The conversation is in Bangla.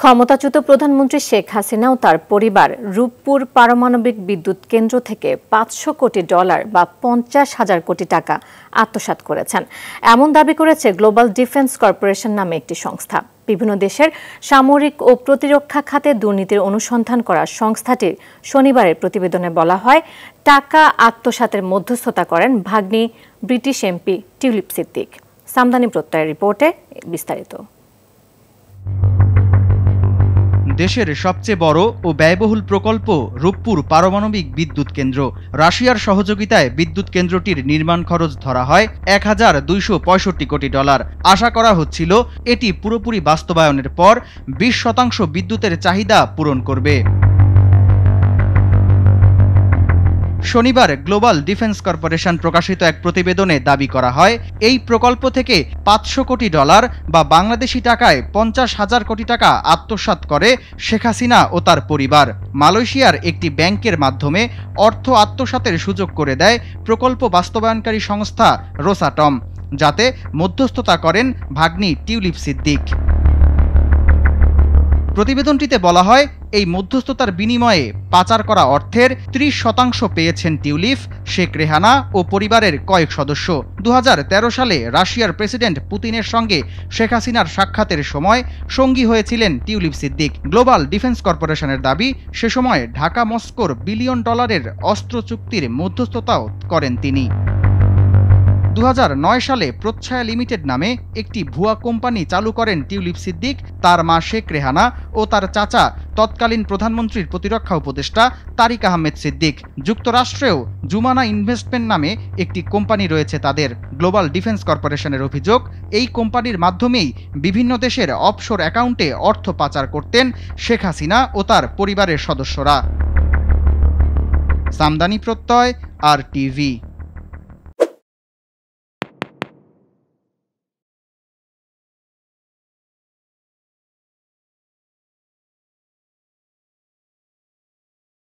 ক্ষমতাচ্যুত প্রধানমন্ত্রী শেখ হাসিনা ও তার পরিবার রূপপুর পারমাণবিক বিদ্যুৎ কেন্দ্র থেকে $500 কোটি বা 50,000 কোটি টাকা আত্মসাৎ করেছেন। এমন দাবি করেছে গ্লোবাল ডিফেন্স কর্পোরেশন নামে একটি সংস্থা। বিভিন্ন দেশের সামরিক ও প্রতিরক্ষা খাতে দুর্নীতির অনুসন্ধান করা সংস্থাটির শনিবারের প্রতিবেদনে বলা হয়, টাকা আত্মসাতের মধ্যস্থতা করেন ভাগ্নি ব্রিটিশ এমপি টিউলিপ সিদ্দিক। সামদানি প্রত্যয়ের রিপোর্টে বিস্তারিত। দেশের সবচেয়ে বড় ও ব্যয়বহুল প্রকল্প রূপপুর পারমাণবিক বিদ্যুৎ কেন্দ্র। রাশিয়ার সহযোগিতায় বিদ্যুৎ কেন্দ্রটির নির্মাণ খরচ ধরা হয় $1,265 কোটি। আশা করা হচ্ছিল এটি পুরোপুরি বাস্তবায়নের পর 20% বিদ্যুতের চাহিদা পূরণ করবে। শনিবার গ্লোবাল ডিফেন্স কর্পোরেশন প্রকাশিত এক প্রতিবেদনে দাবি করা হয়, এই প্রকল্প থেকে $500 কোটি বা বাংলাদেশি টাকায় 50,000 কোটি টাকা আত্মসাৎ করে শেখ হাসিনা ও তার পরিবার। মালয়েশিয়ার একটি ব্যাংকের মাধ্যমে অর্থ আত্মসাতের সুযোগ করে দেয় প্রকল্প বাস্তবায়নকারী সংস্থা রোসাটম, যাতে মধ্যস্থতা করেন ভাগ্নি টিউলিপ সিদ্দিক। প্রতিবেদনটিতে বলা হয়, এই মধ্যস্থতার বিনিময়ে পাচার করা অর্থের 30% পেয়েছেন টিউলিপ, শেখ রেহানা ও পরিবারের কয়েক সদস্য। 2013 সালে রাশিয়ার প্রেসিডেন্ট পুতিনের সঙ্গে শেখ হাসিনার সাক্ষাতের সময় সঙ্গী হয়েছিলেন টিউলিপ সিদ্দিক। গ্লোবাল ডিফেন্স কর্পোরেশনের দাবি, সে সময় ঢাকা মস্কোর $1 বিলিয়ন অস্ত্র চুক্তির মধ্যস্থতাও করেন তিনি। 2009 সালে প্রচ্ছায়া লিমিটেড নামে একটি ভুয়া কোম্পানি চালু করেন টিউলিপ সিদ্দিক, তার মা শেখ রেহানা ও তার চাচা তৎকালীন প্রধানমন্ত্রীর প্রতিরক্ষা উপদেষ্টা তারিক আহমেদ সিদ্দিক। যুক্তরাষ্ট্রেও জুমানা ইনভেস্টমেন্ট নামে একটি কোম্পানি রয়েছে তাদের। গ্লোবাল ডিফেন্স কর্পোরেশনের অভিযোগ, এই কোম্পানির মাধ্যমেই বিভিন্ন দেশের অফশোর অ্যাকাউন্টে অর্থ পাচার করতেন শেখ হাসিনা ও তার পরিবারের সদস্যরা। সামদানি প্রত্যয়, RTV।